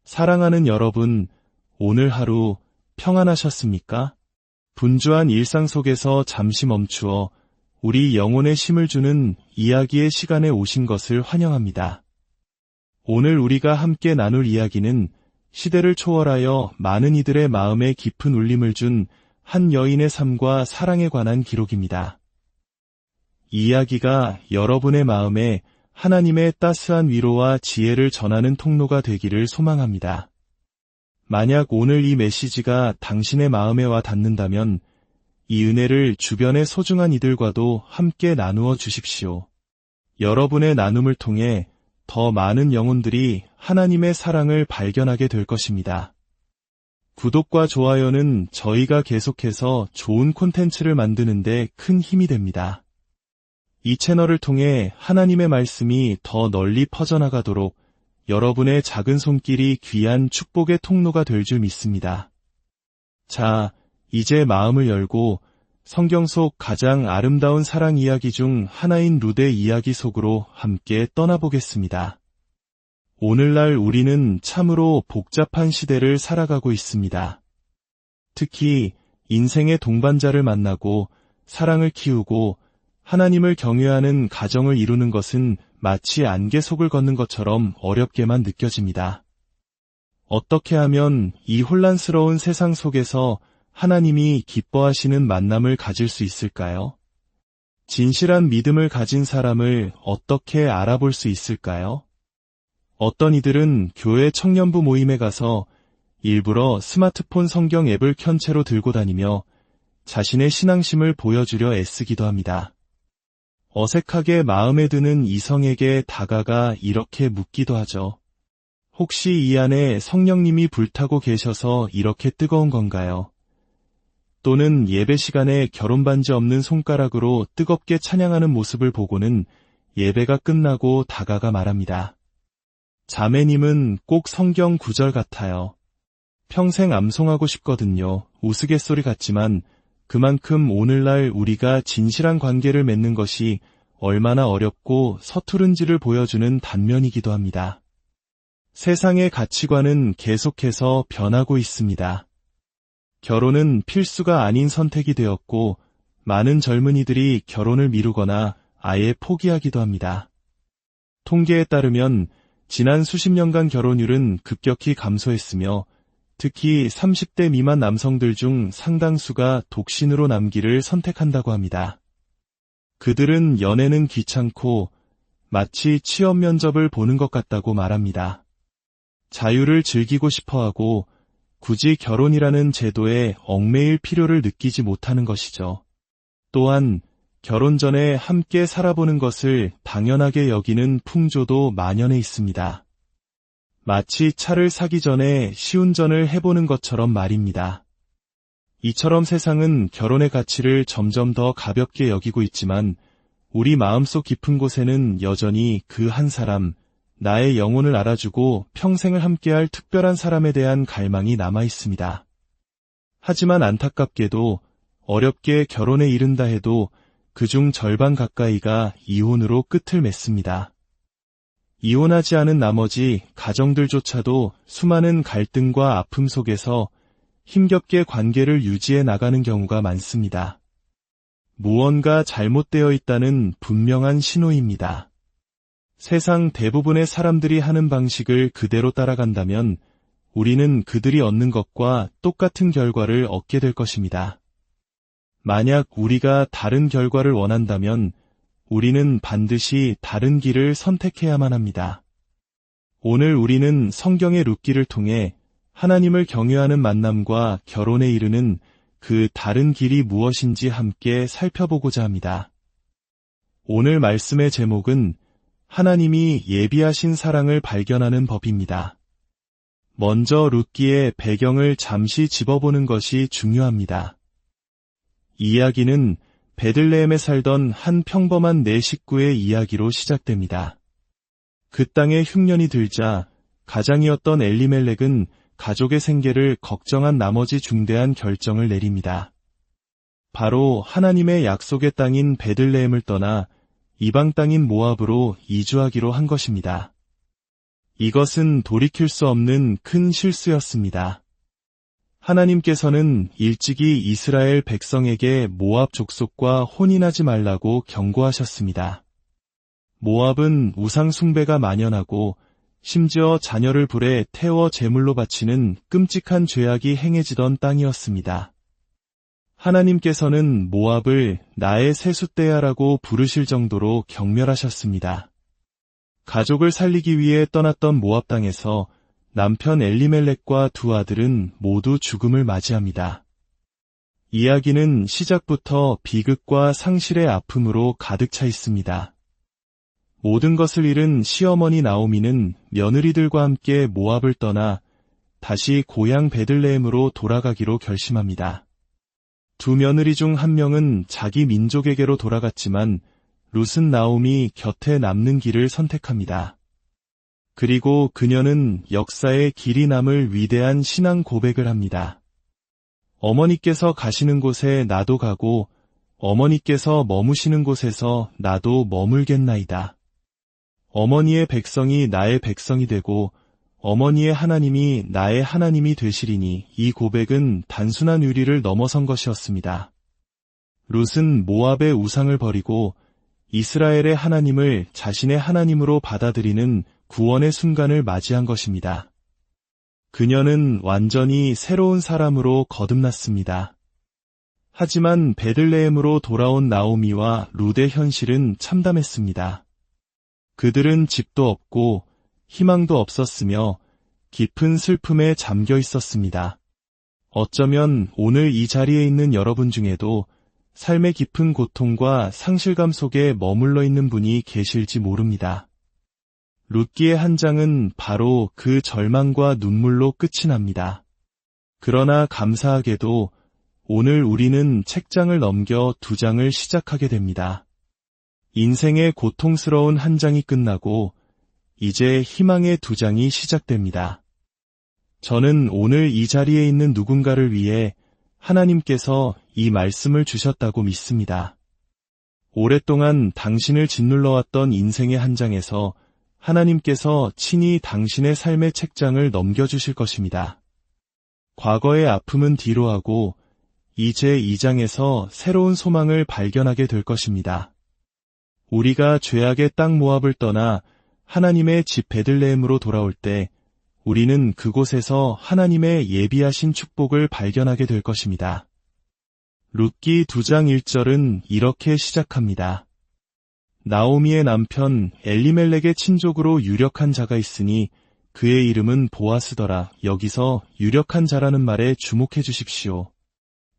사랑하는 여러분, 오늘 하루 평안하셨습니까? 분주한 일상 속에서 잠시 멈추어 우리 영혼에 쉼을 주는 이야기의 시간에 오신 것을 환영합니다. 오늘 우리가 함께 나눌 이야기는 시대를 초월하여 많은 이들의 마음에 깊은 울림을 준 한 여인의 삶과 사랑에 관한 기록입니다. 이 이야기가 여러분의 마음에 하나님의 따스한 위로와 지혜를 전하는 통로가 되기를 소망합니다. 만약 오늘 이 메시지가 당신의 마음에 와 닿는다면 이 은혜를 주변의 소중한 이들과도 함께 나누어 주십시오. 여러분의 나눔을 통해 더 많은 영혼들이 하나님의 사랑을 발견하게 될 것입니다. 구독과 좋아요는 저희가 계속해서 좋은 콘텐츠를 만드는 데 큰 힘이 됩니다. 이 채널을 통해 하나님의 말씀이 더 널리 퍼져나가도록 여러분의 작은 손길이 귀한 축복의 통로가 될 줄 믿습니다. 자, 이제 마음을 열고 성경 속 가장 아름다운 사랑 이야기 중 하나인 룻의 이야기 속으로 함께 떠나보겠습니다. 오늘날 우리는 참으로 복잡한 시대를 살아가고 있습니다. 특히 인생의 동반자를 만나고 사랑을 키우고 하나님을 경외하는 가정을 이루는 것은 마치 안개 속을 걷는 것처럼 어렵게만 느껴집니다. 어떻게 하면 이 혼란스러운 세상 속에서 하나님이 기뻐하시는 만남을 가질 수 있을까요? 진실한 믿음을 가진 사람을 어떻게 알아볼 수 있을까요? 어떤 이들은 교회 청년부 모임에 가서 일부러 스마트폰 성경 앱을 켠 채로 들고 다니며 자신의 신앙심을 보여주려 애쓰기도 합니다. 어색하게 마음에 드는 이성에게 다가가 이렇게 묻기도 하죠. 혹시 이 안에 성령님이 불타고 계셔서 이렇게 뜨거운 건가요? 또는 예배 시간에 결혼 반지 없는 손가락으로 뜨겁게 찬양하는 모습을 보고는 예배가 끝나고 다가가 말합니다. 자매님은 꼭 성경 구절 같아요. 평생 암송하고 싶거든요. 우스갯소리 같지만 그만큼 오늘날 우리가 진실한 관계를 맺는 것이 얼마나 어렵고 서투른지를 보여주는 단면이기도 합니다. 세상의 가치관은 계속해서 변하고 있습니다. 결혼은 필수가 아닌 선택이 되었고 많은 젊은이들이 결혼을 미루거나 아예 포기하기도 합니다. 통계에 따르면 지난 수십 년간 결혼율은 급격히 감소했으며 특히 30대 미만 남성들 중 상당수가 독신으로 남기를 선택한다고 합니다. 그들은 연애는 귀찮고 마치 취업 면접을 보는 것 같다고 말합니다. 자유를 즐기고 싶어하고 굳이 결혼이라는 제도에 얽매일 필요를 느끼지 못하는 것이죠. 또한 결혼 전에 함께 살아보는 것을 당연하게 여기는 풍조도 만연해 있습니다. 마치 차를 사기 전에 시운전을 해보는 것처럼 말입니다. 이처럼 세상은 결혼의 가치를 점점 더 가볍게 여기고 있지만 우리 마음속 깊은 곳에는 여전히 그 한 사람, 나의 영혼을 알아주고 평생을 함께할 특별한 사람에 대한 갈망이 남아 있습니다. 하지만 안타깝게도 어렵게 결혼에 이른다 해도 그중 절반 가까이가 이혼으로 끝을 맺습니다. 이혼하지 않은 나머지 가정들조차도 수많은 갈등과 아픔 속에서 힘겹게 관계를 유지해 나가는 경우가 많습니다. 무언가 잘못되어 있다는 분명한 신호입니다. 세상 대부분의 사람들이 하는 방식을 그대로 따라간다면 우리는 그들이 얻는 것과 똑같은 결과를 얻게 될 것입니다. 만약 우리가 다른 결과를 원한다면 우리는 반드시 다른 길을 선택해야만 합니다. 오늘 우리는 성경의 룻기를 통해 하나님을 경외하는 만남과 결혼에 이르는 그 다른 길이 무엇인지 함께 살펴보고자 합니다. 오늘 말씀의 제목은 하나님이 예비하신 사랑을 발견하는 법입니다. 먼저 룻기의 배경을 잠시 짚어보는 것이 중요합니다. 이 이야기는 베들레헴에 살던 한 평범한 네 식구의 이야기로 시작됩니다. 그 땅에 흉년이 들자 가장이었던 엘리멜렉은 가족의 생계를 걱정한 나머지 중대한 결정을 내립니다. 바로 하나님의 약속의 땅인 베들레헴을 떠나 이방 땅인 모압으로 이주하기로 한 것입니다. 이것은 돌이킬 수 없는 큰 실수였습니다. 하나님께서는 일찍이 이스라엘 백성에게 모압 족속과 혼인하지 말라고 경고하셨습니다. 모압은 우상 숭배가 만연하고 심지어 자녀를 불에 태워 제물로 바치는 끔찍한 죄악이 행해지던 땅이었습니다. 하나님께서는 모압을 나의 세숫대야라고 부르실 정도로 경멸하셨습니다. 가족을 살리기 위해 떠났던 모압 땅에서 남편 엘리멜렉과 두 아들은 모두 죽음을 맞이합니다. 이야기는 시작부터 비극과 상실의 아픔으로 가득 차 있습니다. 모든 것을 잃은 시어머니 나오미는 며느리들과 함께 모압을 떠나 다시 고향 베들레헴으로 돌아가기로 결심합니다. 두 며느리 중 한 명은 자기 민족에게로 돌아갔지만 룻은 나오미 곁에 남는 길을 선택합니다. 그리고 그녀는 역사에 길이 남을 위대한 신앙 고백을 합니다. 어머니께서 가시는 곳에 나도 가고 어머니께서 머무시는 곳에서 나도 머물겠나이다. 어머니의 백성이 나의 백성이 되고 어머니의 하나님이 나의 하나님이 되시리니 이 고백은 단순한 의리를 넘어선 것이었습니다. 룻은 모압의 우상을 버리고 이스라엘의 하나님을 자신의 하나님으로 받아들이는 구원의 순간을 맞이한 것입니다. 그녀는 완전히 새로운 사람으로 거듭났습니다. 하지만 베들레헴으로 돌아온 나오미와 룻의 현실은 참담했습니다. 그들은 집도 없고 희망도 없었으며 깊은 슬픔에 잠겨 있었습니다. 어쩌면 오늘 이 자리에 있는 여러분 중에도 삶의 깊은 고통과 상실감 속에 머물러 있는 분이 계실지 모릅니다. 룻기의 한 장은 바로 그 절망과 눈물로 끝이 납니다. 그러나 감사하게도 오늘 우리는 책장을 넘겨 두 장을 시작하게 됩니다. 인생의 고통스러운 한 장이 끝나고 이제 희망의 두 장이 시작됩니다. 저는 오늘 이 자리에 있는 누군가를 위해 하나님께서 이 말씀을 주셨다고 믿습니다. 오랫동안 당신을 짓눌러왔던 인생의 한 장에서 하나님께서 친히 당신의 삶의 책장을 넘겨주실 것입니다. 과거의 아픔은 뒤로하고 이제 이 장에서 새로운 소망을 발견하게 될 것입니다. 우리가 죄악의 땅 모압을 떠나 하나님의 집 베들레헴으로 돌아올 때 우리는 그곳에서 하나님의 예비하신 축복을 발견하게 될 것입니다. 룻기 2장 1절은 이렇게 시작합니다. 나오미의 남편 엘리멜렉의 친족으로 유력한 자가 있으니 그의 이름은 보아스더라. 여기서 유력한 자라는 말에 주목해 주십시오.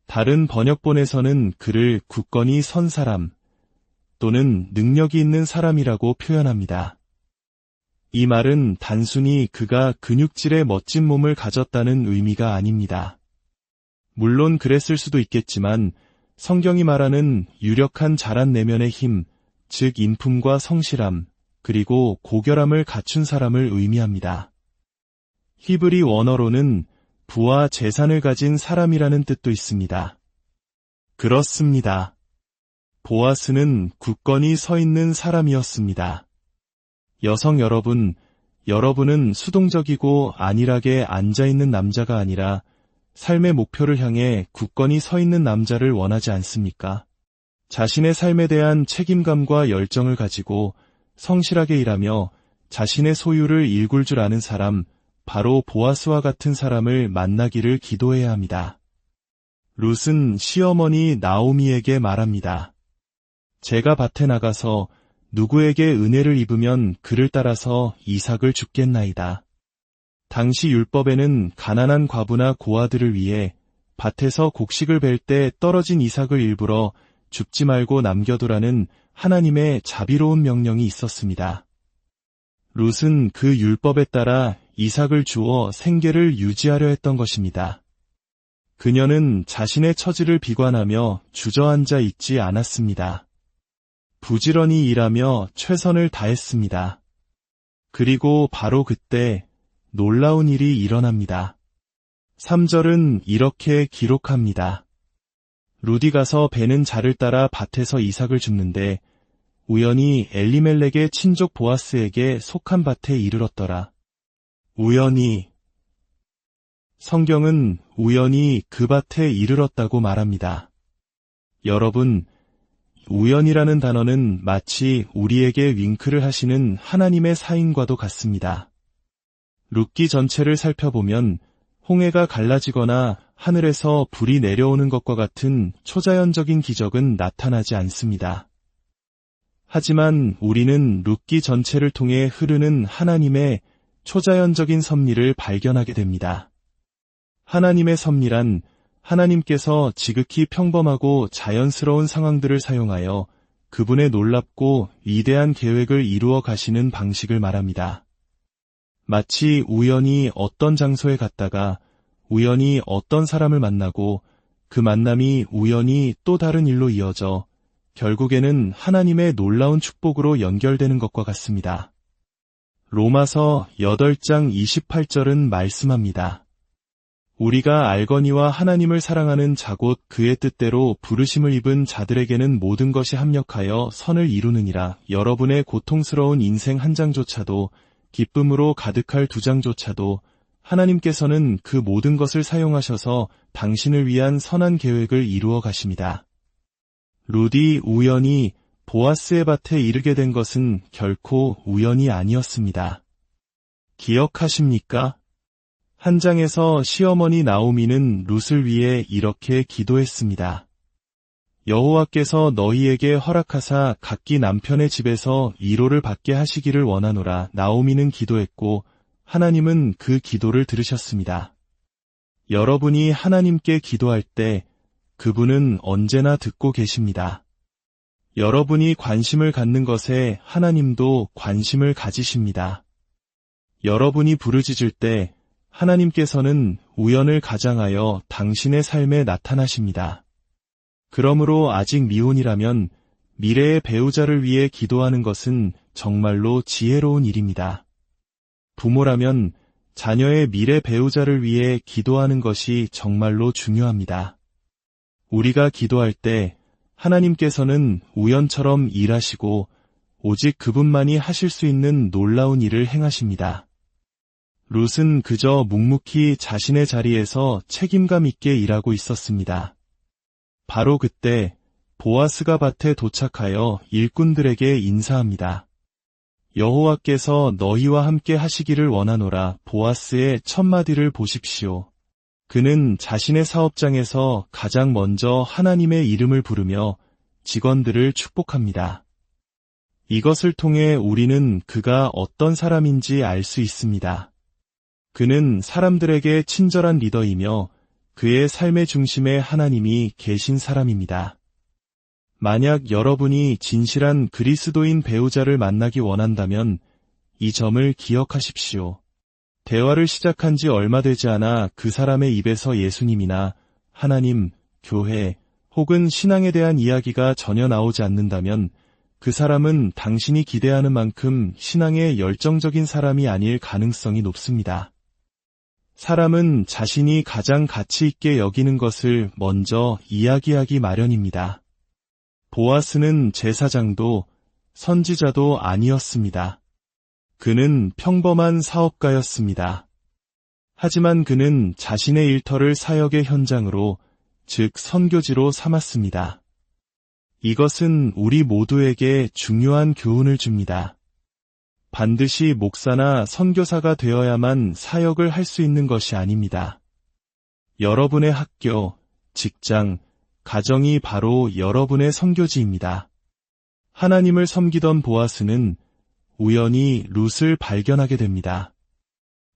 다른 번역본에서는 그를 굳건히 선 사람 또는 능력이 있는 사람이라고 표현합니다. 이 말은 단순히 그가 근육질의 멋진 몸을 가졌다는 의미가 아닙니다. 물론 그랬을 수도 있겠지만 성경이 말하는 유력한 자란 내면의 힘, 즉 인품과 성실함, 그리고 고결함을 갖춘 사람을 의미합니다. 히브리 원어로는 부와 재산을 가진 사람이라는 뜻도 있습니다. 그렇습니다. 보아스는 굳건히 서 있는 사람이었습니다. 여성 여러분, 여러분은 수동적이고 안일하게 앉아있는 남자가 아니라 삶의 목표를 향해 굳건히 서 있는 남자를 원하지 않습니까? 자신의 삶에 대한 책임감과 열정을 가지고 성실하게 일하며 자신의 소유를 일굴 줄 아는 사람, 바로 보아스와 같은 사람을 만나기를 기도해야 합니다. 룻은 시어머니 나오미에게 말합니다. 제가 밭에 나가서 누구에게 은혜를 입으면 그를 따라서 이삭을 줍겠나이다. 당시 율법에는 가난한 과부나 고아들을 위해 밭에서 곡식을 벨 때 떨어진 이삭을 일부러 줍지 말고 남겨두라는 하나님의 자비로운 명령이 있었습니다. 룻은 그 율법에 따라 이삭을 주어 생계를 유지하려 했던 것입니다. 그녀는 자신의 처지를 비관하며 주저앉아 있지 않았습니다. 부지런히 일하며 최선을 다했습니다. 그리고 바로 그때 놀라운 일이 일어납니다. 3절은 이렇게 기록합니다. 룻이 가서 베는 자를 따라 밭에서 이삭을 줍는데 우연히 엘리멜렉의 친족 보아스에게 속한 밭에 이르렀더라. 우연히. 성경은 우연히 그 밭에 이르렀다고 말합니다. 여러분, 우연이라는 단어는 마치 우리에게 윙크를 하시는 하나님의 사인과도 같습니다. 룻기 전체를 살펴보면 홍해가 갈라지거나 하늘에서 불이 내려오는 것과 같은 초자연적인 기적은 나타나지 않습니다. 하지만 우리는 룻기 전체를 통해 흐르는 하나님의 초자연적인 섭리를 발견하게 됩니다. 하나님의 섭리란 하나님께서 지극히 평범하고 자연스러운 상황들을 사용하여 그분의 놀랍고 위대한 계획을 이루어 가시는 방식을 말합니다. 마치 우연히 어떤 장소에 갔다가 우연히 어떤 사람을 만나고 그 만남이 우연히 또 다른 일로 이어져 결국에는 하나님의 놀라운 축복으로 연결되는 것과 같습니다. 로마서 8장 28절은 말씀합니다. 우리가 알거니와 하나님을 사랑하는 자 곧 그의 뜻대로 부르심을 입은 자들에게는 모든 것이 합력하여 선을 이루느니라. 여러분의 고통스러운 인생 한 장조차도 기쁨으로 가득할 두 장조차도 하나님께서는 그 모든 것을 사용하셔서 당신을 위한 선한 계획을 이루어 가십니다. 룻이 우연히 보아스의 밭에 이르게 된 것은 결코 우연이 아니었습니다. 기억하십니까? 한 장에서 시어머니 나오미는 룻을 위해 이렇게 기도했습니다. 여호와께서 너희에게 허락하사 각기 남편의 집에서 위로를 받게 하시기를 원하노라. 나오미는 기도했고 하나님은 그 기도를 들으셨습니다. 여러분이 하나님께 기도할 때 그분은 언제나 듣고 계십니다. 여러분이 관심을 갖는 것에 하나님도 관심을 가지십니다. 여러분이 부르짖을 때 하나님께서는 우연을 가장하여 당신의 삶에 나타나십니다. 그러므로 아직 미혼이라면 미래의 배우자를 위해 기도하는 것은 정말로 지혜로운 일입니다. 부모라면 자녀의 미래 배우자를 위해 기도하는 것이 정말로 중요합니다. 우리가 기도할 때 하나님께서는 우연처럼 일하시고 오직 그분만이 하실 수 있는 놀라운 일을 행하십니다. 룻은 그저 묵묵히 자신의 자리에서 책임감 있게 일하고 있었습니다. 바로 그때 보아스가 밭에 도착하여 일꾼들에게 인사합니다. 여호와께서 너희와 함께 하시기를 원하노라. 보아스의 첫 마디를 보십시오. 그는 자신의 사업장에서 가장 먼저 하나님의 이름을 부르며 직원들을 축복합니다. 이것을 통해 우리는 그가 어떤 사람인지 알 수 있습니다. 그는 사람들에게 친절한 리더이며 그의 삶의 중심에 하나님이 계신 사람입니다. 만약 여러분이 진실한 그리스도인 배우자를 만나기 원한다면 이 점을 기억하십시오. 대화를 시작한 지 얼마 되지 않아 그 사람의 입에서 예수님이나 하나님, 교회 혹은 신앙에 대한 이야기가 전혀 나오지 않는다면 그 사람은 당신이 기대하는 만큼 신앙에 열정적인 사람이 아닐 가능성이 높습니다. 사람은 자신이 가장 가치 있게 여기는 것을 먼저 이야기하기 마련입니다. 보아스는 제사장도 선지자도 아니었습니다. 그는 평범한 사업가였습니다. 하지만 그는 자신의 일터를 사역의 현장으로, 즉 선교지로 삼았습니다. 이것은 우리 모두에게 중요한 교훈을 줍니다. 반드시 목사나 선교사가 되어야만 사역을 할 수 있는 것이 아닙니다. 여러분의 학교, 직장, 가정이 바로 여러분의 선교지입니다. 하나님을 섬기던 보아스는 우연히 룻을 발견하게 됩니다.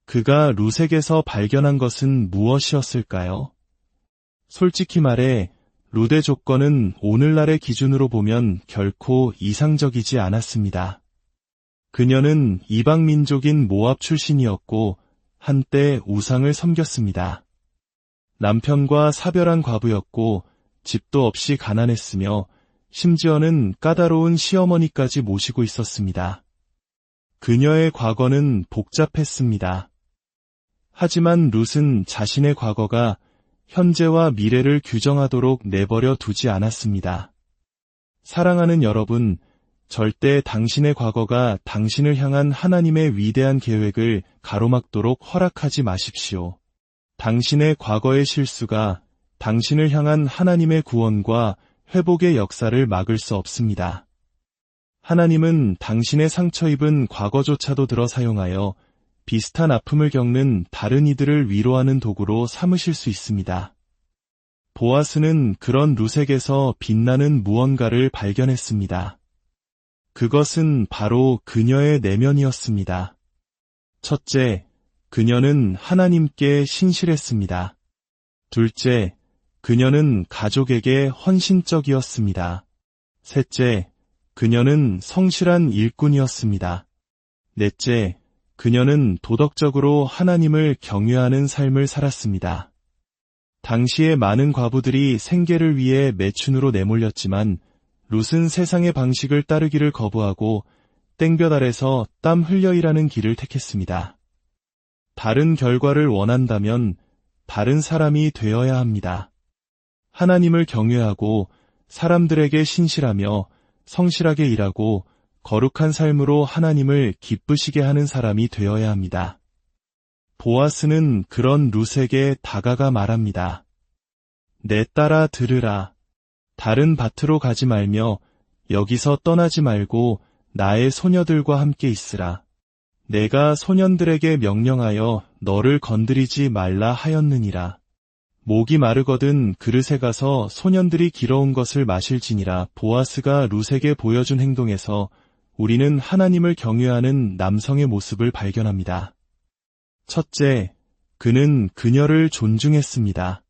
그가 룻에게서 발견한 것은 무엇이었을까요? 솔직히 말해 룻의 조건은 오늘날의 기준으로 보면 결코 이상적이지 않았습니다. 그녀는 이방 민족인 모압 출신이었고 한때 우상을 섬겼습니다. 남편과 사별한 과부였고 집도 없이 가난했으며 심지어는 까다로운 시어머니까지 모시고 있었습니다. 그녀의 과거는 복잡했습니다. 하지만 룻은 자신의 과거가 현재와 미래를 규정하도록 내버려 두지 않았습니다. 사랑하는 여러분, 절대 당신의 과거가 당신을 향한 하나님의 위대한 계획을 가로막도록 허락하지 마십시오. 당신의 과거의 실수가 당신을 향한 하나님의 구원과 회복의 역사를 막을 수 없습니다. 하나님은 당신의 상처 입은 과거조차도 들어 사용하여 비슷한 아픔을 겪는 다른 이들을 위로하는 도구로 삼으실 수 있습니다. 보아스는 그런 룻에게서 빛나는 무언가를 발견했습니다. 그것은 바로 그녀의 내면이었습니다. 첫째, 그녀는 하나님께 신실했습니다. 둘째, 그녀는 가족에게 헌신적이었습니다. 셋째, 그녀는 성실한 일꾼이었습니다. 넷째, 그녀는 도덕적으로 하나님을 경외하는 삶을 살았습니다. 당시의 많은 과부들이 생계를 위해 매춘으로 내몰렸지만 룻은 세상의 방식을 따르기를 거부하고 땡볕 아래서 땀 흘려 일하는 길을 택했습니다. 다른 결과를 원한다면 다른 사람이 되어야 합니다. 하나님을 경외하고 사람들에게 신실하며 성실하게 일하고 거룩한 삶으로 하나님을 기쁘시게 하는 사람이 되어야 합니다. 보아스는 그런 룻에게 다가가 말합니다. 내 딸아 들으라. 다른 밭으로 가지 말며 여기서 떠나지 말고 나의 소녀들과 함께 있으라. 내가 소년들에게 명령하여 너를 건드리지 말라 하였느니라. 목이 마르거든 그릇에 가서 소년들이 길어온 것을 마실지니라. 보아스가 룻에게 보여준 행동에서 우리는 하나님을 경외하는 남성의 모습을 발견합니다. 첫째, 그는 그녀를 존중했습니다.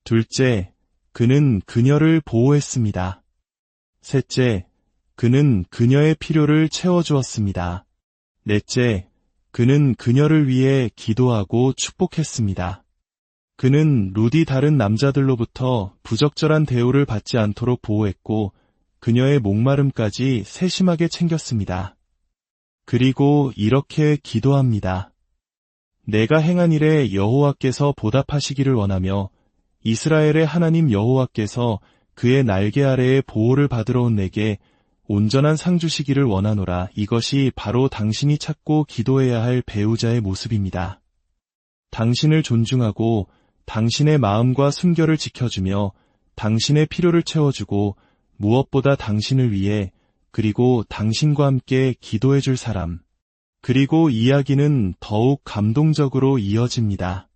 둘째, 그는 그녀를 보호했습니다. 셋째, 그는 그녀의 필요를 채워주었습니다. 넷째, 그는 그녀를 위해 기도하고 축복했습니다. 그는 룻이 다른 남자들로부터 부적절한 대우를 받지 않도록 보호했고 그녀의 목마름까지 세심하게 챙겼습니다. 그리고 이렇게 기도합니다. 내가 행한 일에 여호와께서 보답하시기를 원하며 이스라엘의 하나님 여호와께서 그의 날개 아래에 보호를 받으러 온 내게 온전한 상 주시기를 원하노라. 이것이 바로 당신이 찾고 기도해야 할 배우자의 모습입니다. 당신을 존중하고 당신의 마음과 순결을 지켜주며 당신의 필요를 채워주고 무엇보다 당신을 위해 그리고 당신과 함께 기도해 줄 사람. 그리고 이야기는 더욱 감동적으로 이어집니다.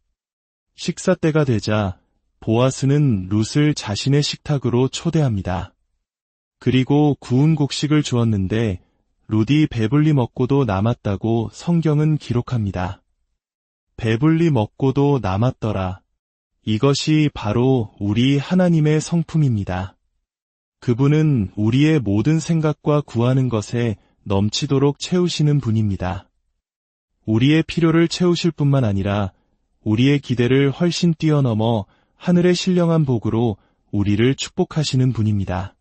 식사 때가 되자 보아스는 룻을 자신의 식탁으로 초대합니다. 그리고 구운 곡식을 주었는데 룻이 배불리 먹고도 남았다고 성경은 기록합니다. 배불리 먹고도 남았더라. 이것이 바로 우리 하나님의 성품입니다. 그분은 우리의 모든 생각과 구하는 것에 넘치도록 채우시는 분입니다. 우리의 필요를 채우실 뿐만 아니라 우리의 기대를 훨씬 뛰어넘어 하늘의 신령한 복으로 우리를 축복하시는 분입니다.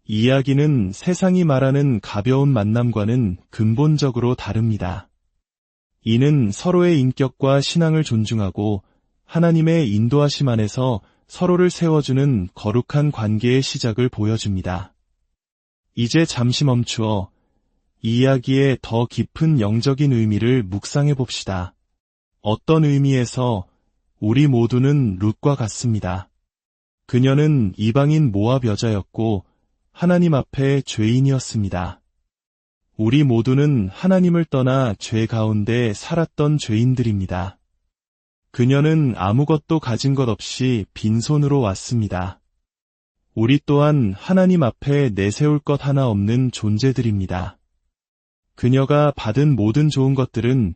이야기는 세상이 말하는 가벼운 만남과는 근본적으로 다릅니다. 이는 서로의 인격과 신앙을 존중하고 하나님의 인도하심 안에서 서로를 세워주는 거룩한 관계의 시작을 보여줍니다. 이제 잠시 멈추어 이 이야기의 더 깊은 영적인 의미를 묵상해 봅시다. 어떤 의미에서 우리 모두는 룻과 같습니다. 그녀는 이방인 모압 여자였고 하나님 앞에 죄인이었습니다. 우리 모두는 하나님을 떠나 죄 가운데 살았던 죄인들입니다. 그녀는 아무것도 가진 것 없이 빈손으로 왔습니다. 우리 또한 하나님 앞에 내세울 것 하나 없는 존재들입니다. 그녀가 받은 모든 좋은 것들은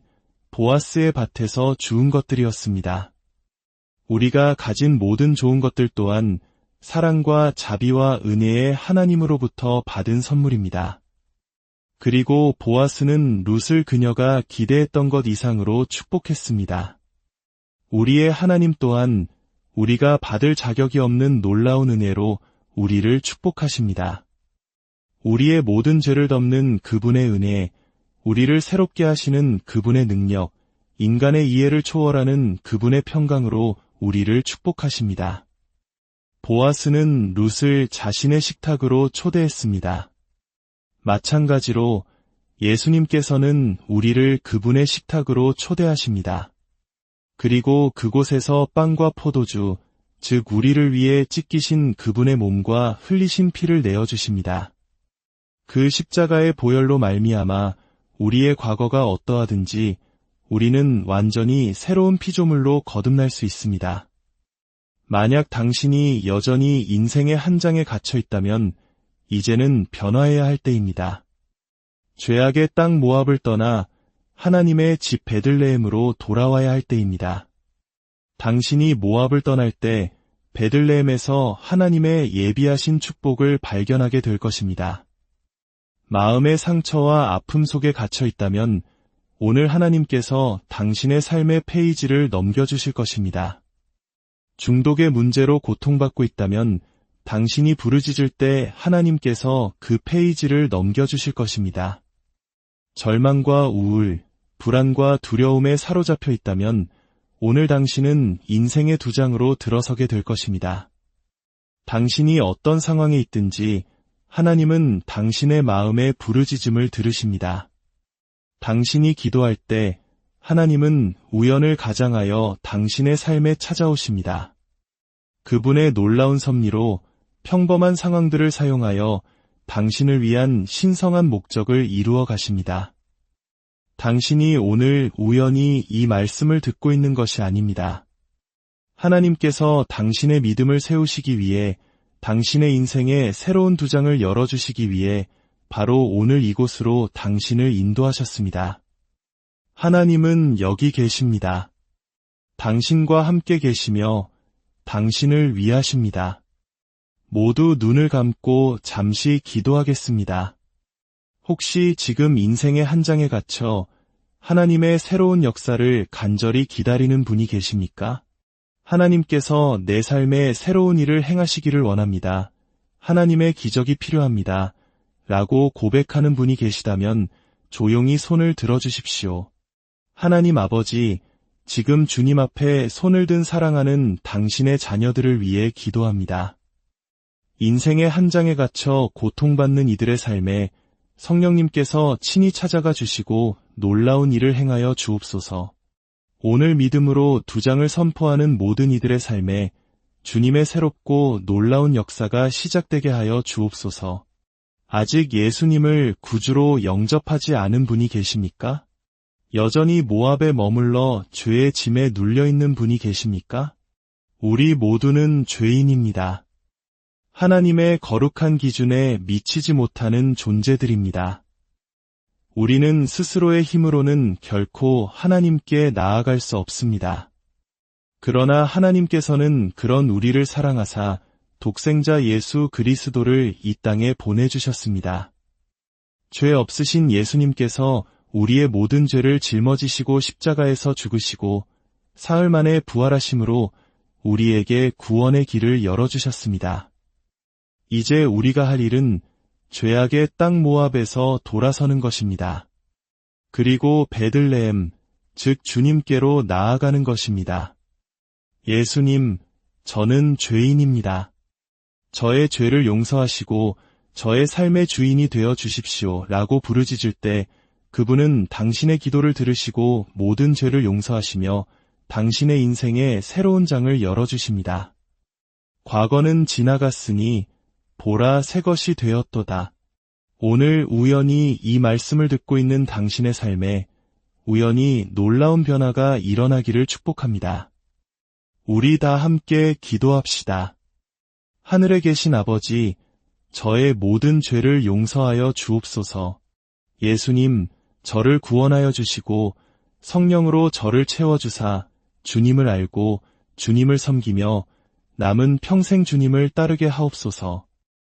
보아스의 밭에서 주운 것들이었습니다. 우리가 가진 모든 좋은 것들 또한 사랑과 자비와 은혜의 하나님으로부터 받은 선물입니다. 그리고 보아스는 룻을 그녀가 기대했던 것 이상으로 축복했습니다. 우리의 하나님 또한 우리가 받을 자격이 없는 놀라운 은혜로 우리를 축복하십니다. 우리의 모든 죄를 덮는 그분의 은혜, 우리를 새롭게 하시는 그분의 능력, 인간의 이해를 초월하는 그분의 평강으로 우리를 축복하십니다. 보아스는 룻을 자신의 식탁으로 초대했습니다. 마찬가지로 예수님께서는 우리를 그분의 식탁으로 초대하십니다. 그리고 그곳에서 빵과 포도주, 즉 우리를 위해 찢기신 그분의 몸과 흘리신 피를 내어주십니다. 그 십자가의 보혈로 말미암아 우리의 과거가 어떠하든지 우리는 완전히 새로운 피조물로 거듭날 수 있습니다. 만약 당신이 여전히 인생의 한 장에 갇혀 있다면 이제는 변화해야 할 때입니다. 죄악의 땅 모압을 떠나 하나님의 집 베들레헴으로 돌아와야 할 때입니다. 당신이 모압을 떠날 때 베들레헴에서 하나님의 예비하신 축복을 발견하게 될 것입니다. 마음의 상처와 아픔 속에 갇혀 있다면 오늘 하나님께서 당신의 삶의 페이지를 넘겨주실 것입니다. 중독의 문제로 고통받고 있다면 당신이 부르짖을 때 하나님께서 그 페이지를 넘겨주실 것입니다. 절망과 우울, 불안과 두려움에 사로잡혀 있다면 오늘 당신은 인생의 두 장으로 들어서게 될 것입니다. 당신이 어떤 상황에 있든지 하나님은 당신의 마음의 부르짖음을 들으십니다. 당신이 기도할 때 하나님은 우연을 가장하여 당신의 삶에 찾아오십니다. 그분의 놀라운 섭리로 평범한 상황들을 사용하여 당신을 위한 신성한 목적을 이루어 가십니다. 당신이 오늘 우연히 이 말씀을 듣고 있는 것이 아닙니다. 하나님께서 당신의 믿음을 세우시기 위해 당신의 인생에 새로운 두 장을 열어주시기 위해 바로 오늘 이곳으로 당신을 인도하셨습니다. 하나님은 여기 계십니다. 당신과 함께 계시며 당신을 위하십니다. 모두 눈을 감고 잠시 기도하겠습니다. 혹시 지금 인생의 한 장에 갇혀 하나님의 새로운 역사를 간절히 기다리는 분이 계십니까? 하나님께서 내 삶에 새로운 일을 행하시기를 원합니다. 하나님의 기적이 필요합니다. 라고 고백하는 분이 계시다면 조용히 손을 들어주십시오. 하나님 아버지, 지금 주님 앞에 손을 든 사랑하는 당신의 자녀들을 위해 기도합니다. 인생의 한 장에 갇혀 고통받는 이들의 삶에 성령님께서 친히 찾아가 주시고 놀라운 일을 행하여 주옵소서. 오늘 믿음으로 두 장을 선포하는 모든 이들의 삶에 주님의 새롭고 놀라운 역사가 시작되게 하여 주옵소서. 아직 예수님을 구주로 영접하지 않은 분이 계십니까? 여전히 모압에 머물러 죄의 짐에 눌려있는 분이 계십니까? 우리 모두는 죄인입니다. 하나님의 거룩한 기준에 미치지 못하는 존재들입니다. 우리는 스스로의 힘으로는 결코 하나님께 나아갈 수 없습니다. 그러나 하나님께서는 그런 우리를 사랑하사 독생자 예수 그리스도를 이 땅에 보내주셨습니다. 죄 없으신 예수님께서 우리의 모든 죄를 짊어지시고 십자가에서 죽으시고 사흘 만에 부활하심으로 우리에게 구원의 길을 열어주셨습니다. 이제 우리가 할 일은 죄악의 땅 모압에서 돌아서는 것입니다. 그리고 베들레헴, 즉 주님께로 나아가는 것입니다. 예수님, 저는 죄인입니다. 저의 죄를 용서하시고 저의 삶의 주인이 되어 주십시오 라고 부르짖을 때 그분은 당신의 기도를 들으시고 모든 죄를 용서하시며 당신의 인생에 새로운 장을 열어주십니다. 과거는 지나갔으니 보라 새 것이 되었도다. 오늘 우연히 이 말씀을 듣고 있는 당신의 삶에 우연히 놀라운 변화가 일어나기를 축복합니다. 우리 다 함께 기도합시다. 하늘에 계신 아버지, 저의 모든 죄를 용서하여 주옵소서. 예수님, 저를 구원하여 주시고 성령으로 저를 채워주사 주님을 알고 주님을 섬기며 남은 평생 주님을 따르게 하옵소서.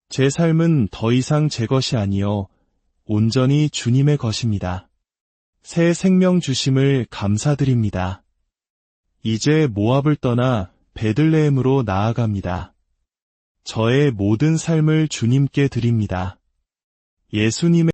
제 삶은 더 이상 제 것이 아니요 온전히 주님의 것입니다. 새 생명 주심을 감사드립니다. 이제 모압을 떠나 베들레헴으로 나아갑니다. 저의 모든 삶을 주님께 드립니다. 예수님의